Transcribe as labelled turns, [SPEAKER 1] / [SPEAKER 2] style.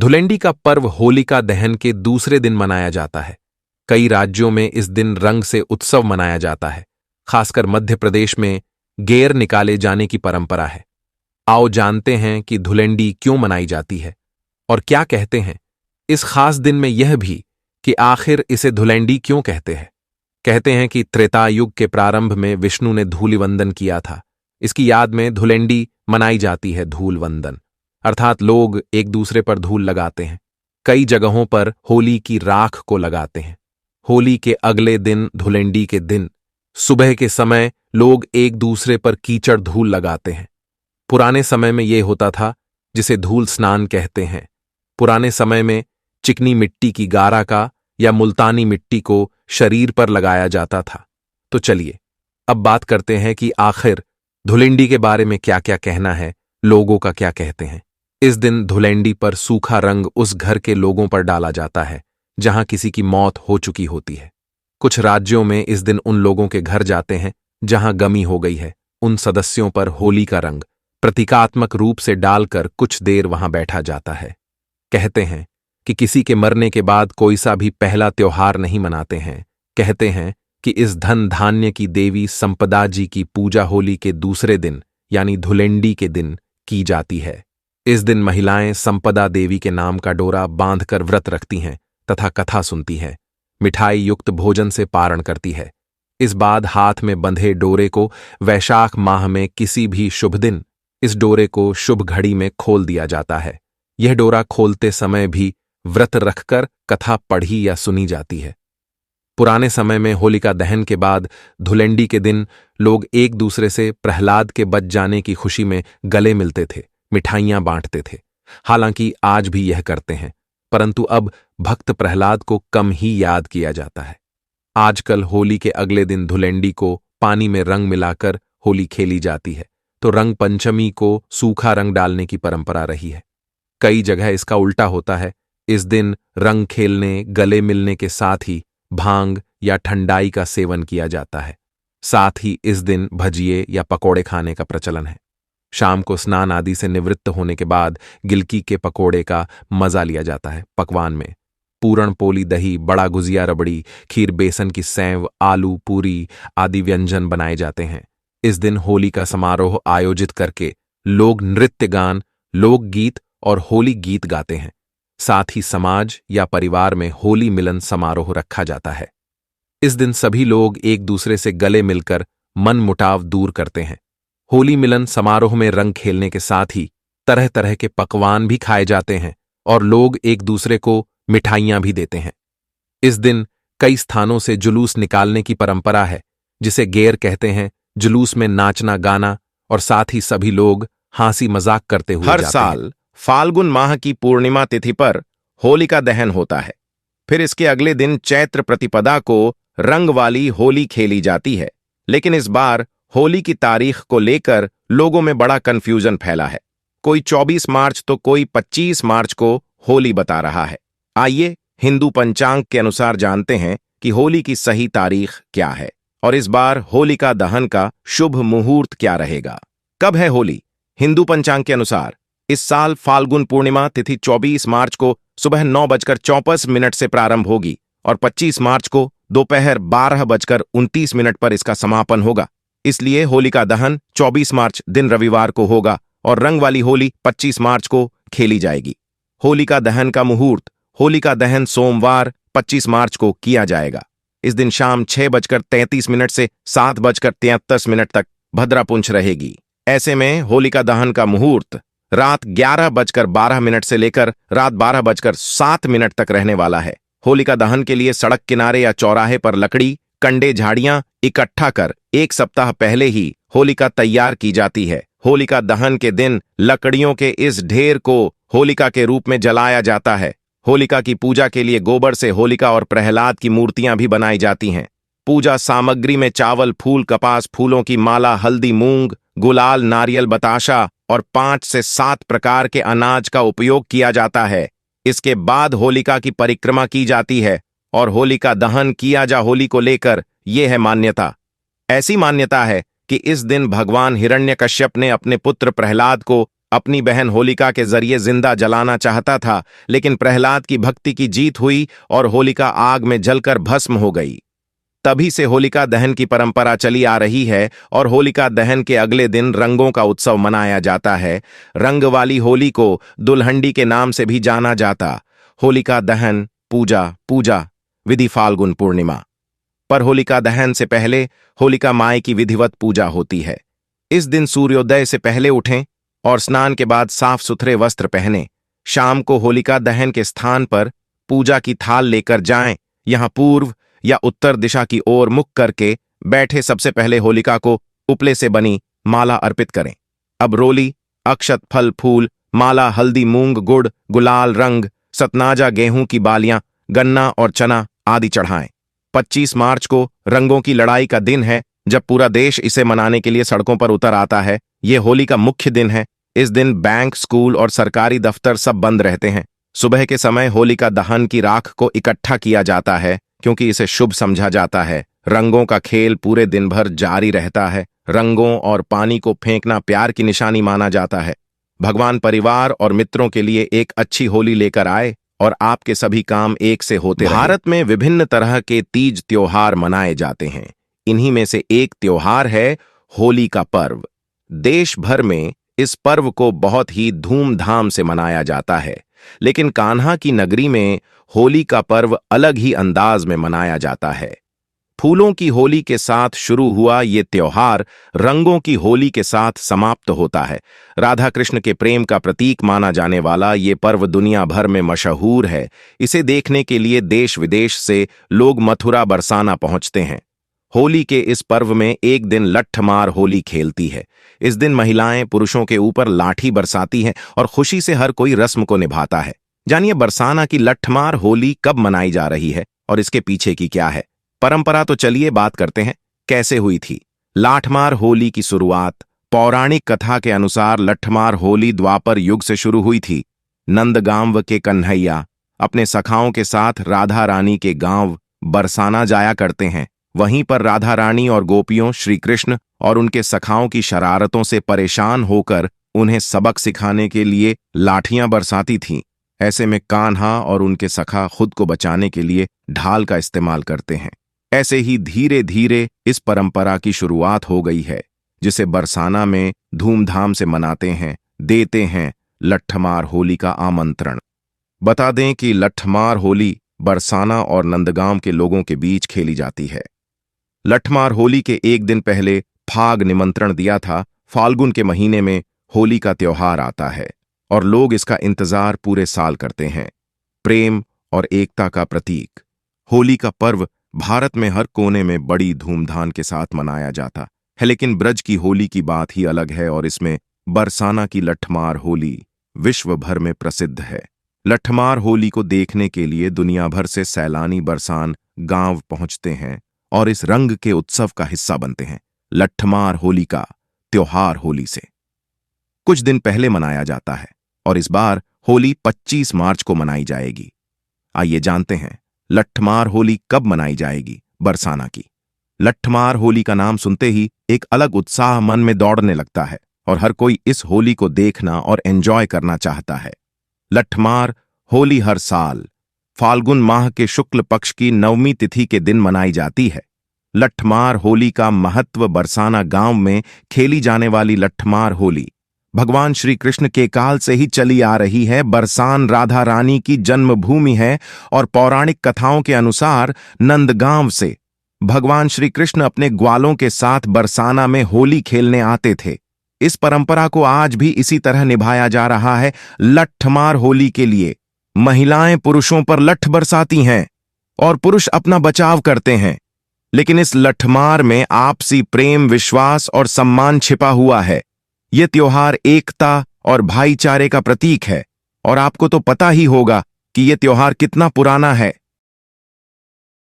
[SPEAKER 1] धुलेंडी का पर्व होलिका दहन के दूसरे दिन मनाया जाता है। कई राज्यों में इस दिन रंग से उत्सव मनाया जाता है। खासकर मध्य प्रदेश में गेर निकाले जाने की परंपरा है। आओ जानते हैं कि धुलेंडी क्यों मनाई जाती है और क्या कहते हैं इस खास दिन में, यह भी कि आखिर इसे धुलेंडी क्यों कहते हैं। कहते हैं कि त्रेता युग के प्रारंभ में विष्णु ने धूलिवंदन किया था। इसकी याद में धुलेंडी मनाई जाती है। धूल वंदन अर्थात लोग एक दूसरे पर धूल लगाते हैं। कई जगहों पर होली की राख को लगाते हैं। होली के अगले दिन धुलेंडी के दिन सुबह के समय लोग एक दूसरे पर कीचड़ धूल लगाते हैं। पुराने समय में यह होता था, जिसे धूल स्नान कहते हैं। पुराने समय में चिकनी मिट्टी की गारा का या मुल्तानी मिट्टी को शरीर पर लगाया जाता था। तो चलिए अब बात करते हैं कि आखिर धुलेंडी के बारे में क्या क्या कहना है, लोगों का क्या कहते हैं। इस दिन धुलेंडी पर सूखा रंग उस घर के लोगों पर डाला जाता है जहां किसी की मौत हो चुकी होती है। कुछ राज्यों में इस दिन उन लोगों के घर जाते हैं जहां गमी हो गई है। उन सदस्यों पर होली का रंग प्रतीकात्मक रूप से डालकर कुछ देर वहां बैठा जाता है। कहते हैं कि किसी के मरने के बाद कोई सा भी पहला त्योहार नहीं मनाते हैं। कहते हैं कि इस धन धान्य की देवी संपदा जी की पूजा होली के दूसरे दिन यानी धुलेंडी के दिन की जाती है। इस दिन महिलाएं संपदा देवी के नाम का डोरा बांधकर व्रत रखती हैं तथा कथा सुनती हैं। मिठाई युक्त भोजन से पारण करती है। इस बाद हाथ में बंधे डोरे को वैशाख माह में किसी भी शुभ दिन इस डोरे को शुभ घड़ी में खोल दिया जाता है। यह डोरा खोलते समय भी व्रत रखकर कथा पढ़ी या सुनी जाती है। पुराने समय में होलिका दहन के बाद धुलेंडी के दिन लोग एक दूसरे से प्रहलाद के बच जाने की खुशी में गले मिलते थे, मिठाइयां बांटते थे। हालांकि आज भी यह करते हैं, परंतु अब भक्त प्रहलाद को कम ही याद किया जाता है। आजकल होली के अगले दिन धुलेंडी को पानी में रंग मिलाकर होली खेली जाती है, तो रंग पंचमी को सूखा रंग डालने की परंपरा रही है। कई जगह इसका उल्टा होता है। इस दिन रंग खेलने, गले मिलने के साथ ही भांग या ठंडाई का सेवन किया जाता है। साथ ही इस दिन भजिए या पकोड़े खाने का प्रचलन है। शाम को स्नान आदि से निवृत्त होने के बाद गिलकी के पकोड़े का मजा लिया जाता है। पकवान में पूरण पोली, दही, बड़ा गुजिया, रबड़ी, खीर, बेसन की सेव, आलू पूरी आदि व्यंजन बनाए जाते हैं। इस दिन होली का समारोह आयोजित करके लोग नृत्य गान, लोकगीत और होली गीत गाते हैं। साथ ही समाज या परिवार में होली मिलन समारोह रखा जाता है। इस दिन सभी लोग एक दूसरे से गले मिलकर मन मुटाव दूर करते हैं। होली मिलन समारोह में रंग खेलने के साथ ही तरह तरह के पकवान भी खाए जाते हैं और लोग एक दूसरे को मिठाइयां भी देते हैं। इस दिन कई स्थानों से जुलूस निकालने की परंपरा है, जिसे गेर कहते हैं। जुलूस में नाचना गाना और साथ ही सभी लोग हंसी मजाक करते हुए
[SPEAKER 2] हर
[SPEAKER 1] जाते
[SPEAKER 2] साल
[SPEAKER 1] हैं।
[SPEAKER 2] फाल्गुन माह की पूर्णिमा तिथि पर होलिका दहन होता है। फिर इसके अगले दिन चैत्र प्रतिपदा को रंग वाली होली खेली जाती है। लेकिन इस बार होली की तारीख को लेकर लोगों में बड़ा कंफ्यूजन फैला है। कोई 24 मार्च तो कोई 25 मार्च को होली बता रहा है। आइए हिंदू पंचांग के अनुसार जानते हैं कि होली की सही तारीख क्या है और इस बार होलिका दहन का शुभ मुहूर्त क्या रहेगा। कब है होली? हिंदू पंचांग के अनुसार इस साल फाल्गुन पूर्णिमा तिथि 24 मार्च को सुबह 9:54 से प्रारंभ होगी और 25 मार्च को दोपहर 12:29 पर इसका समापन होगा। इसलिए होलिका दहन 24 मार्च दिन रविवार को होगा और रंग वाली होली 25 मार्च को खेली जाएगी। होलिका दहन का मुहूर्त होलिका दहन सोमवार 25 मार्च को किया जाएगा। इस दिन शाम 6:33 से 7:73 तक भद्रापुंछ रहेगी। ऐसे में होलिका दहन का मुहूर्त रात 11:12 से लेकर रात 12:07 तक रहने वाला है। होलिका दहन के लिए सड़क किनारे या चौराहे पर लकड़ी, कंडे, झाड़ियां इकट्ठा कर एक सप्ताह पहले ही होलिका तैयार की जाती है। होलिका दहन के दिन लकड़ियों के इस ढेर को होलिका के रूप में जलाया जाता है। होलिका की पूजा के लिए गोबर से होलिका और प्रहलाद की मूर्तियां भी बनाई जाती हैं। पूजा सामग्री में चावल, फूल, कपास, फूलों की माला, हल्दी, मूंग, गुलाल, नारियल, बताशा और 5 से 7 प्रकार के अनाज का उपयोग किया जाता है। इसके बाद होलिका की परिक्रमा की जाती है और होलिका दहन किया जा। होली को लेकर यह है मान्यता। ऐसी मान्यता है कि इस दिन भगवान हिरण्यकश्यप ने अपने पुत्र प्रहलाद को अपनी बहन होलिका के जरिए जिंदा जलाना चाहता था, लेकिन प्रहलाद की भक्ति की जीत हुई और होलिका आग में जलकर भस्म हो गई। तभी से होलिका दहन की परंपरा चली आ रही है और होलिका दहन के अगले दिन रंगों का उत्सव मनाया जाता है। रंग वाली होली को दुल्हंडी के नाम से भी जाना जाता। होलिका दहन पूजा विधि फाल्गुन पूर्णिमा। पर होलिका दहन से पहले होलिका माई की विधिवत पूजा होती है। इस दिन सूर्योदय से पहले उठें और स्नान के बाद साफ सुथरे वस्त्र पहनें। शाम को होलिका दहन के स्थान पर पूजा की थाल लेकर जाएं। यहां पूर्व या उत्तर दिशा की ओर मुख करके बैठे सबसे पहले होलिका को उपले से बनी माला अर्पित करें। अब रोली, अक्षत, फल फूल, माला, हल्दी, मूंग, गुड़, गुलाल रंग, सतनाजा, गेहूं की बालियां, गन्ना और चना आदि चढ़ाएं। 25 मार्च को रंगों की लड़ाई का दिन है, जब पूरा देश इसे मनाने के लिए सड़कों पर उतर आता है। यह होली का मुख्य दिन है। इस दिन बैंक, स्कूल और सरकारी दफ्तर सब बंद रहते हैं। सुबह के समय होलिका दहन की राख को इकट्ठा किया जाता है, क्योंकि इसे शुभ समझा जाता है। रंगों का खेल पूरे दिन भर जारी रहता है। रंगों और पानी को फेंकना प्यार की निशानी माना जाता है। भगवान परिवार और मित्रों के लिए एक अच्छी होली लेकर आए और आपके सभी काम एक से होते रहे। भारत में विभिन्न तरह के तीज त्योहार मनाए जाते हैं। इन्हीं में से एक त्योहार है होली का पर्व। देश भर में इस पर्व को बहुत ही धूमधाम से मनाया जाता है, लेकिन कान्हा की नगरी में होली का पर्व अलग ही अंदाज में मनाया जाता है। फूलों की होली के साथ शुरू हुआ ये त्योहार रंगों की होली के साथ समाप्त होता है। राधा कृष्ण के प्रेम का प्रतीक माना जाने वाला ये पर्व दुनिया भर में मशहूर है। इसे देखने के लिए देश विदेश से लोग मथुरा बरसाना पहुंचते हैं। होली के इस पर्व में एक दिन लठमार होली खेलती है। इस दिन महिलाएं पुरुषों के ऊपर लाठी बरसाती हैं और खुशी से हर कोई रस्म को निभाता है। जानिए बरसाना की लठमार होली कब मनाई जा रही है और इसके पीछे की क्या है परंपरा। तो चलिए बात करते हैं कैसे हुई थी लाठमार होली की शुरुआत। पौराणिक कथा के अनुसार लठमार होली द्वापर युग से शुरू हुई थी। नंदगांव के कन्हैया अपने सखाओं के साथ राधा रानी के गांव बरसाना जाया करते हैं। वहीं पर राधा रानी और गोपियों श्री कृष्ण और उनके सखाओं की शरारतों से परेशान होकर उन्हें सबक सिखाने के लिए लाठियां बरसाती थीं। ऐसे में कान्हा और उनके सखा खुद को बचाने के लिए ढाल का इस्तेमाल करते हैं। ऐसे ही धीरे धीरे इस परंपरा की शुरुआत हो गई है, जिसे बरसाना में धूमधाम से मनाते हैं। देते हैं लठमार होली का आमंत्रण। बता दें कि लठमार होली बरसाना और नंदगांव के लोगों के बीच खेली जाती है। लठमार होली के एक दिन पहले फाग निमंत्रण दिया था। फाल्गुन के महीने में होली का त्योहार आता है और लोग इसका इंतजार पूरे साल करते हैं। प्रेम और एकता का प्रतीक होली का पर्व भारत में हर कोने में बड़ी धूमधाम के साथ मनाया जाता है, लेकिन ब्रज की होली की बात ही अलग है और इसमें बरसाना की लठमार होली विश्व भर में प्रसिद्ध है। लठमार होली को देखने के लिए दुनिया भर से सैलानी बरसान गांव पहुंचते हैं और इस रंग के उत्सव का हिस्सा बनते हैं। लठमार होली का त्योहार होली से कुछ दिन पहले मनाया जाता है और इस बार होली 25 मार्च को मनाई जाएगी। आइए जानते हैं लठमार होली कब मनाई जाएगी। बरसाना की लठमार होली का नाम सुनते ही एक अलग उत्साह मन में दौड़ने लगता है और हर कोई इस होली को देखना और एंजॉय करना चाहता है। लठमार होली हर साल फाल्गुन माह के शुक्ल पक्ष की 9वीं तिथि के दिन मनाई जाती है। लठमार होली का महत्व बरसाना गांव में खेली जाने वाली लठमार होली भगवान श्री कृष्ण के काल से ही चली आ रही है। बरसान राधा रानी की जन्मभूमि है और पौराणिक कथाओं के अनुसार नंदगांव से भगवान श्री कृष्ण अपने ग्वालों के साथ बरसाना में होली खेलने आते थे। इस परंपरा को आज भी इसी तरह निभाया जा रहा है। लठमार होली के लिए महिलाएं पुरुषों पर लठ बरसाती हैं और पुरुष अपना बचाव करते हैं, लेकिन इस लठमार में आपसी प्रेम, विश्वास और सम्मान छिपा हुआ है। यह त्योहार एकता और भाईचारे का प्रतीक है और आपको तो पता ही होगा कि यह त्योहार कितना पुराना है।